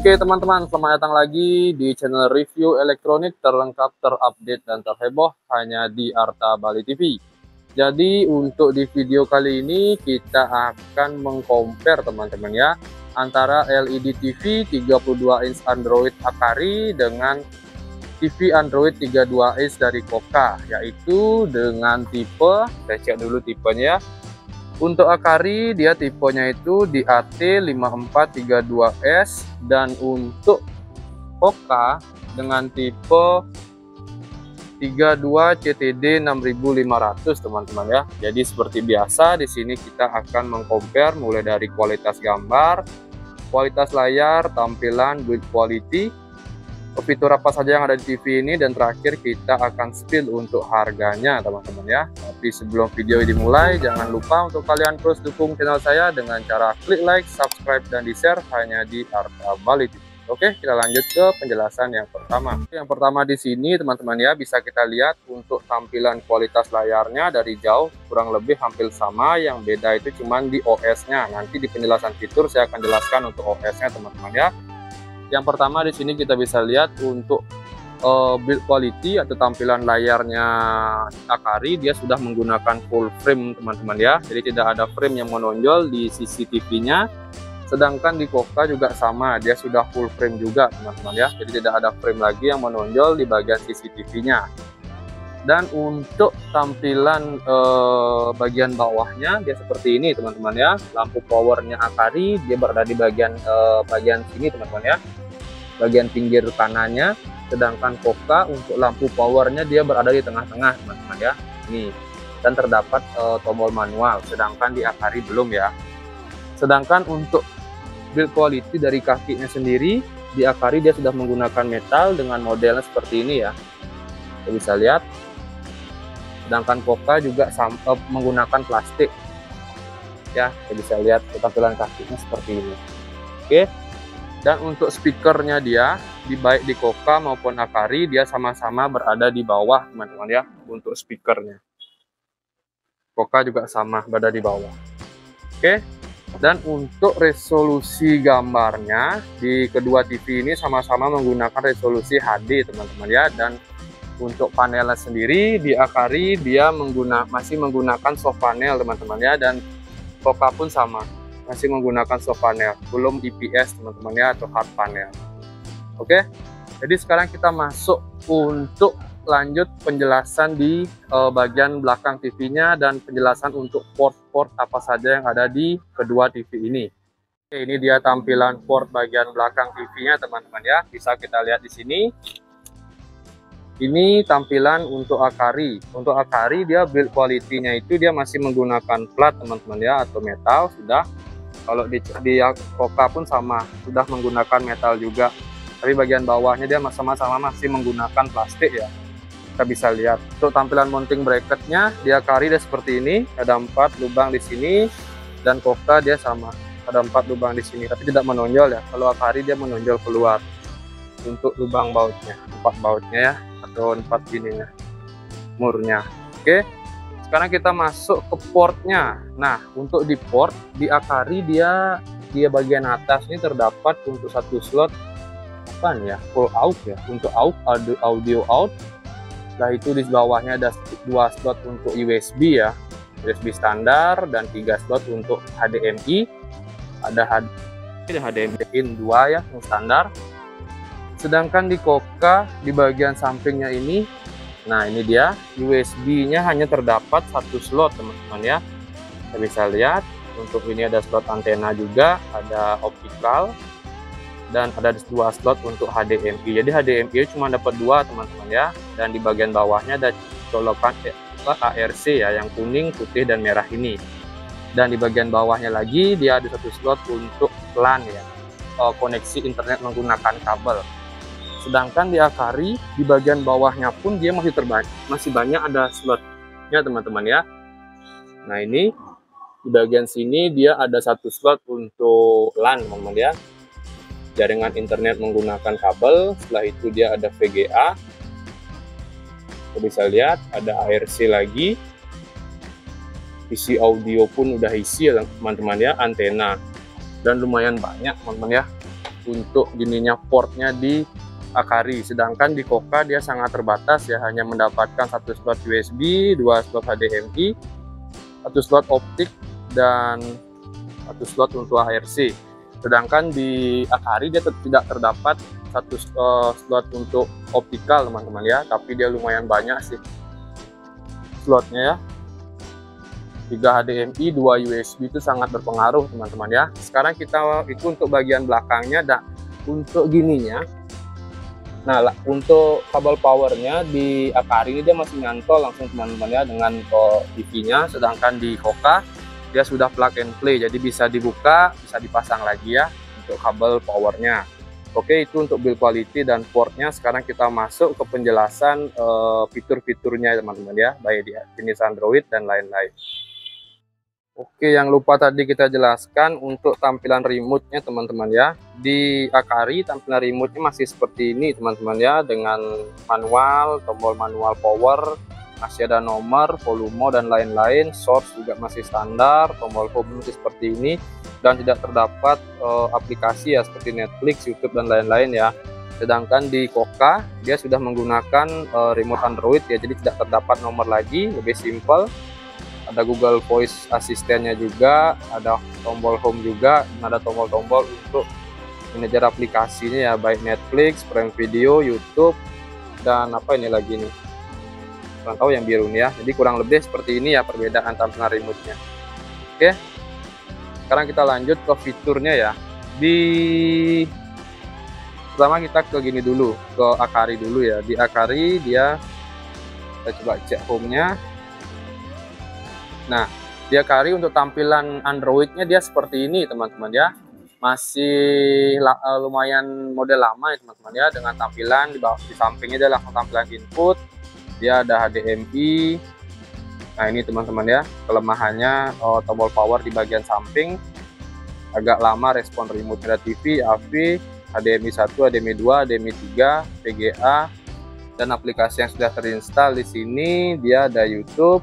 Oke teman-teman, selamat datang lagi di channel review elektronik terlengkap, terupdate, dan terheboh hanya di Arta Bali TV. Jadi untuk di video kali ini kita akan mengcompare teman-teman ya, antara LED TV 32 inch Android Akari dengan TV Android 32 inch dari Koka, yaitu dengan tipe, saya cek dulu tipenya. Untuk Akari dia tipenya itu di AT5432S, dan untuk Koka dengan tipe 32 CTD 6500 teman-teman ya. Jadi seperti biasa di sini kita akan mengcompare mulai dari kualitas gambar, kualitas layar, tampilan, build quality, fitur apa saja yang ada di TV ini, dan terakhir kita akan spill untuk harganya teman-teman ya. Tapi sebelum video ini dimulai, jangan lupa untuk kalian terus dukung channel saya dengan cara klik like, subscribe, dan di share hanya di Arta Bali TV. Oke, kita lanjut ke penjelasan yang pertama. Yang pertama di sini teman-teman ya, bisa kita lihat untuk tampilan kualitas layarnya dari jauh kurang lebih hampir sama. Yang beda itu cuman di OS-nya. Nanti di penjelasan fitur saya akan jelaskan untuk OS-nya teman-teman ya. Yang pertama di sini kita bisa lihat untuk build quality atau tampilan layarnya Akari, dia sudah menggunakan full frame teman-teman ya. Jadi tidak ada frame yang menonjol di CCTV-nya. Sedangkan di Koka juga sama, dia sudah full frame juga teman-teman ya. Jadi tidak ada frame lagi yang menonjol di bagian CCTV-nya. Dan untuk tampilan bagian bawahnya dia seperti ini teman-teman ya. Lampu powernya Akari dia berada di bagian sini teman-teman ya, bagian pinggir kanannya. Sedangkan Koka untuk lampu powernya dia berada di tengah-tengah teman-teman ya. Ini, dan terdapat tombol manual, sedangkan di Akari belum ya. Sedangkan untuk build quality dari kakinya sendiri, di Akari dia sudah menggunakan metal dengan modelnya seperti ini ya, kita bisa lihat. Sedangkan Koka juga menggunakan plastik ya, kita bisa lihat tampilan kakinya seperti ini. Oke, dan untuk speakernya dia baik di Koka maupun Akari dia sama-sama berada di bawah teman-teman ya. Untuk speakernya Koka juga sama berada di bawah. Oke, dan untuk resolusi gambarnya di kedua TV ini sama-sama menggunakan resolusi HD teman-teman ya. Dan untuk panelnya sendiri di Akari dia masih menggunakan soft panel teman-teman ya, dan Koka pun sama, masih menggunakan soft panel, belum IPS teman-teman ya, atau hard panel. Oke, jadi sekarang kita masuk untuk lanjut penjelasan di bagian belakang TV-nya dan penjelasan untuk port-port apa saja yang ada di kedua TV ini. Oke, ini dia tampilan port bagian belakang TV-nya teman-teman ya, bisa kita lihat di sini. Ini tampilan untuk Akari. Untuk Akari dia build quality-nya itu dia masih menggunakan plat teman-teman ya, atau metal sudah. Kalau di Koka pun sama, sudah menggunakan metal juga. Tapi bagian bawahnya dia sama-sama masih menggunakan plastik ya. Kita bisa lihat. Untuk tampilan mounting bracketnya di Akari dia seperti ini. Ada 4 lubang di sini, dan Koka dia sama, ada 4 lubang di sini, tapi tidak menonjol ya. Kalau Akari dia menonjol keluar untuk lubang bautnya, 4 bautnya ya, atau 4 ininya, murnya. Oke, sekarang kita masuk ke portnya. Nah, untuk di port di Akari dia bagian atas ini terdapat untuk satu slot apa nih ya, full out ya, untuk audio out. Setelah itu di bawahnya ada 2 slot untuk USB ya, USB standar, dan 3 slot untuk HDMI. Ada HDMI in 2 ya, yang standar. Sedangkan di Koka di bagian sampingnya ini, nah ini dia USB-nya hanya terdapat 1 slot teman-teman ya. Kita bisa lihat untuk ini ada slot antena juga, ada optical, dan ada 2 slot untuk HDMI. Jadi HDMI cuma dapat 2 teman-teman ya. Dan di bagian bawahnya ada colokan ARC ya, yang kuning, putih, dan merah ini. Dan di bagian bawahnya lagi dia ada 1 slot untuk LAN ya, koneksi internet menggunakan kabel. Sedangkan di Akari di bagian bawahnya pun dia masih banyak ada slotnya teman-teman ya. Nah ini di bagian sini dia ada 1 slot untuk LAN teman-teman ya, jaringan internet menggunakan kabel. Setelah itu dia ada VGA, kita bisa lihat ada ARC lagi, isi audio pun udah isi ya teman-teman ya, antena, dan lumayan banyak teman-teman ya. untuk gininya portnya di Akari, sedangkan di Koka dia sangat terbatas ya, hanya mendapatkan satu slot USB, 2 slot HDMI, 1 slot optik, dan 1 slot untuk ARC. Sedangkan di Akari dia tidak terdapat 1 slot untuk optikal teman-teman ya, tapi dia lumayan banyak sih slotnya ya. 3 HDMI, 2 USB itu sangat berpengaruh teman-teman ya. Sekarang kita itu untuk bagian belakangnya, dan untuk gininya, nah untuk kabel powernya di Akari ini dia masih nyantol langsung teman-teman ya dengan TV-nya, sedangkan di Koka dia sudah plug and play, jadi bisa dibuka, bisa dipasang lagi ya untuk kabel powernya. Oke, itu untuk build quality dan portnya. Sekarang kita masuk ke penjelasan fitur-fiturnya teman-teman ya, baik di jenis Android dan lain-lain. Oke, yang lupa tadi kita jelaskan untuk tampilan remote-nya teman-teman ya. Di Akari tampilan remote-nya masih seperti ini teman-teman ya, dengan manual, tombol manual power, masih ada nomor, volume dan lain-lain. Source juga masih standar, tombol home masih seperti ini, dan tidak terdapat aplikasi ya seperti Netflix, YouTube dan lain-lain ya. Sedangkan di Koka dia sudah menggunakan remote Android ya, jadi tidak terdapat nomor lagi, lebih simple. Ada Google Voice asistennya juga, ada tombol home juga, dan ada tombol-tombol untuk manajer aplikasinya ya, baik Netflix, Prime Video, YouTube, dan apa ini lagi nih, kurang tahu yang biru nih ya. Jadi kurang lebih seperti ini ya perbedaan tampilan remote-nya. Oke, sekarang kita lanjut ke fiturnya ya. Pertama kita ke gini dulu, ke Akari dulu ya. Di Akari dia, kita coba cek home-nya. Nah, di Akari untuk tampilan Android-nya dia seperti ini teman-teman ya. Masih lumayan model lama ya teman-teman ya, dengan tampilan di bawah, di sampingnya dia langsung tampilan input. Dia ada HDMI. Nah, ini teman-teman ya, kelemahannya tombol power di bagian samping. Agak lama respon remote, ada TV, AV, HDMI 1, HDMI 2, HDMI 3, VGA, dan aplikasi yang sudah terinstall di sini dia ada YouTube,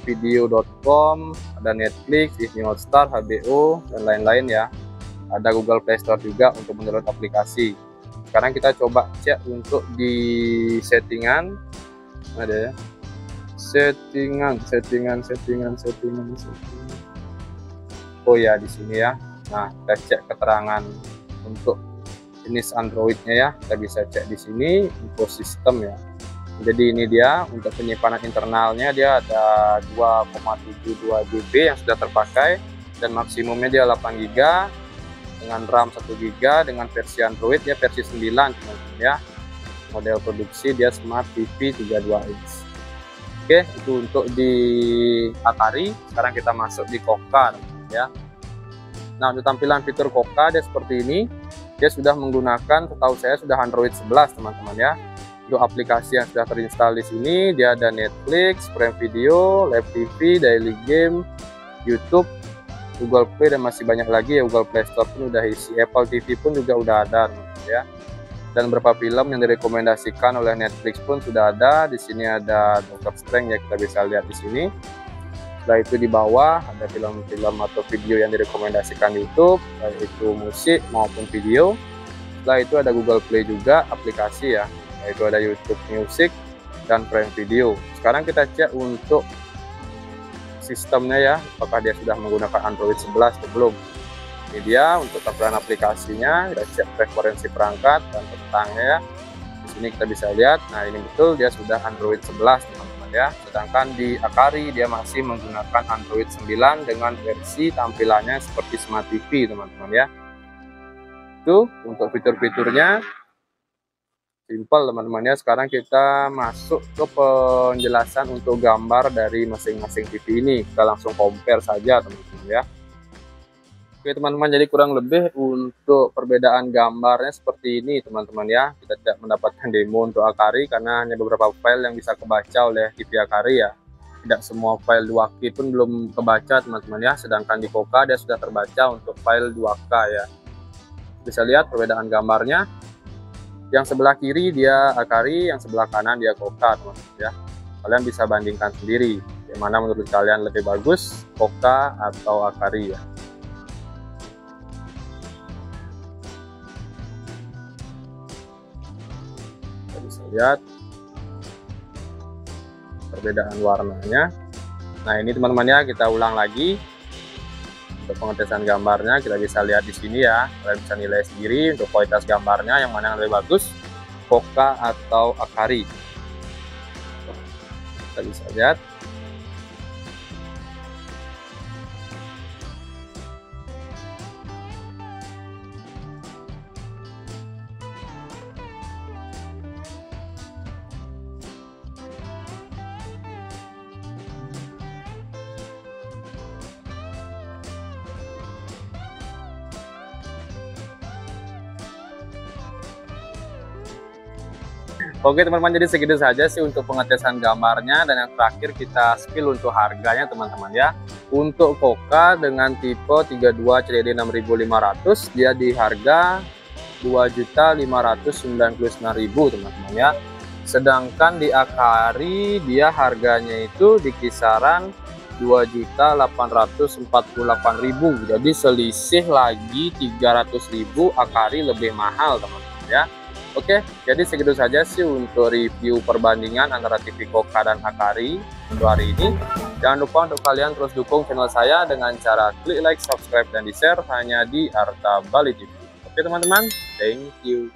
video.com, ada Netflix, Disney Hotstar, HBO, dan lain-lain ya. Ada Google Play Store juga untuk mendownload aplikasi. Sekarang kita coba cek untuk di settingan. Ada ya, settingan. Oh ya, di sini ya. Nah, kita cek keterangan untuk jenis Android-nya ya. Kita bisa cek di sini info sistem ya. Jadi ini dia untuk penyimpanan internalnya, dia ada 2,72 GB yang sudah terpakai, dan maksimumnya dia 8 GB dengan RAM 1 GB, dengan versi Android ya versi 9 teman-teman ya. Model produksi dia Smart TV 32 inch. Oke, itu untuk di Akari. Sekarang kita masuk di Koka ya. Nah, untuk tampilan fitur Koka dia seperti ini. Dia sudah menggunakan, setahu saya sudah Android 11 teman-teman ya. Untuk aplikasi yang sudah terinstall di sini dia ada Netflix, Prime Video, Live TV, Daily Game, YouTube, Google Play, dan masih banyak lagi ya. Google Play Store pun udah isi, Apple TV pun juga udah ada ya. Dan beberapa film yang direkomendasikan oleh Netflix pun sudah ada. Di sini ada Doctor Strange ya, kita bisa lihat di sini. Setelah itu di bawah ada film-film atau video yang direkomendasikan YouTube, baik itu musik maupun video. Setelah itu ada Google Play juga aplikasi ya, yaitu ada YouTube Music dan Prime Video. Sekarang kita cek untuk sistemnya ya, apakah dia sudah menggunakan Android 11 atau belum. Ini dia untuk tampilan aplikasinya. Kita cek preferensi perangkat dan tentangnya ya. Di sini kita bisa lihat, nah ini betul dia sudah Android 11 teman-teman ya. Sedangkan di Akari dia masih menggunakan Android 9 dengan versi tampilannya seperti Smart TV teman-teman ya. Itu untuk fitur-fiturnya. Simple teman-teman ya. Sekarang kita masuk ke penjelasan untuk gambar dari masing-masing TV ini. Kita langsung compare saja teman-teman ya. Oke teman-teman, jadi kurang lebih untuk perbedaan gambarnya seperti ini teman-teman ya. Kita tidak mendapatkan demo untuk Akari karena hanya beberapa file yang bisa kebaca oleh TV Akari ya. Tidak semua file 2K pun belum kebaca teman-teman ya. Sedangkan di Koka dia sudah terbaca untuk file 2K ya. Bisa lihat perbedaan gambarnya. Yang sebelah kiri dia Akari, yang sebelah kanan dia Koka teman-teman ya. Kalian bisa bandingkan sendiri, yang mana menurut kalian lebih bagus, Koka atau Akari ya. bisa lihat perbedaan warnanya. Nah ini teman-teman ya, kita ulang lagi untuk pengetesan gambarnya. Kita bisa lihat di sini ya, kalian bisa nilai sendiri untuk kualitas gambarnya yang mana yang lebih bagus, Koka atau Akari. Kita bisa lihat. Oke teman-teman, jadi segitu saja sih untuk pengetesan gambarnya, dan yang terakhir kita spill untuk harganya teman-teman ya. Untuk Koka dengan tipe 32 CDD 6500 dia di harga 2.599.000 teman-teman ya. Sedangkan di Akari dia harganya itu di kisaran 2.848.000. Jadi selisih lagi 300.000, Akari lebih mahal teman-teman ya. Oke, jadi segitu saja sih untuk review perbandingan antara TV Koka dan Akari untuk hari ini. Jangan lupa untuk kalian terus dukung channel saya dengan cara klik like, subscribe, dan di-share hanya di Arta Bali TV. Oke teman-teman, thank you.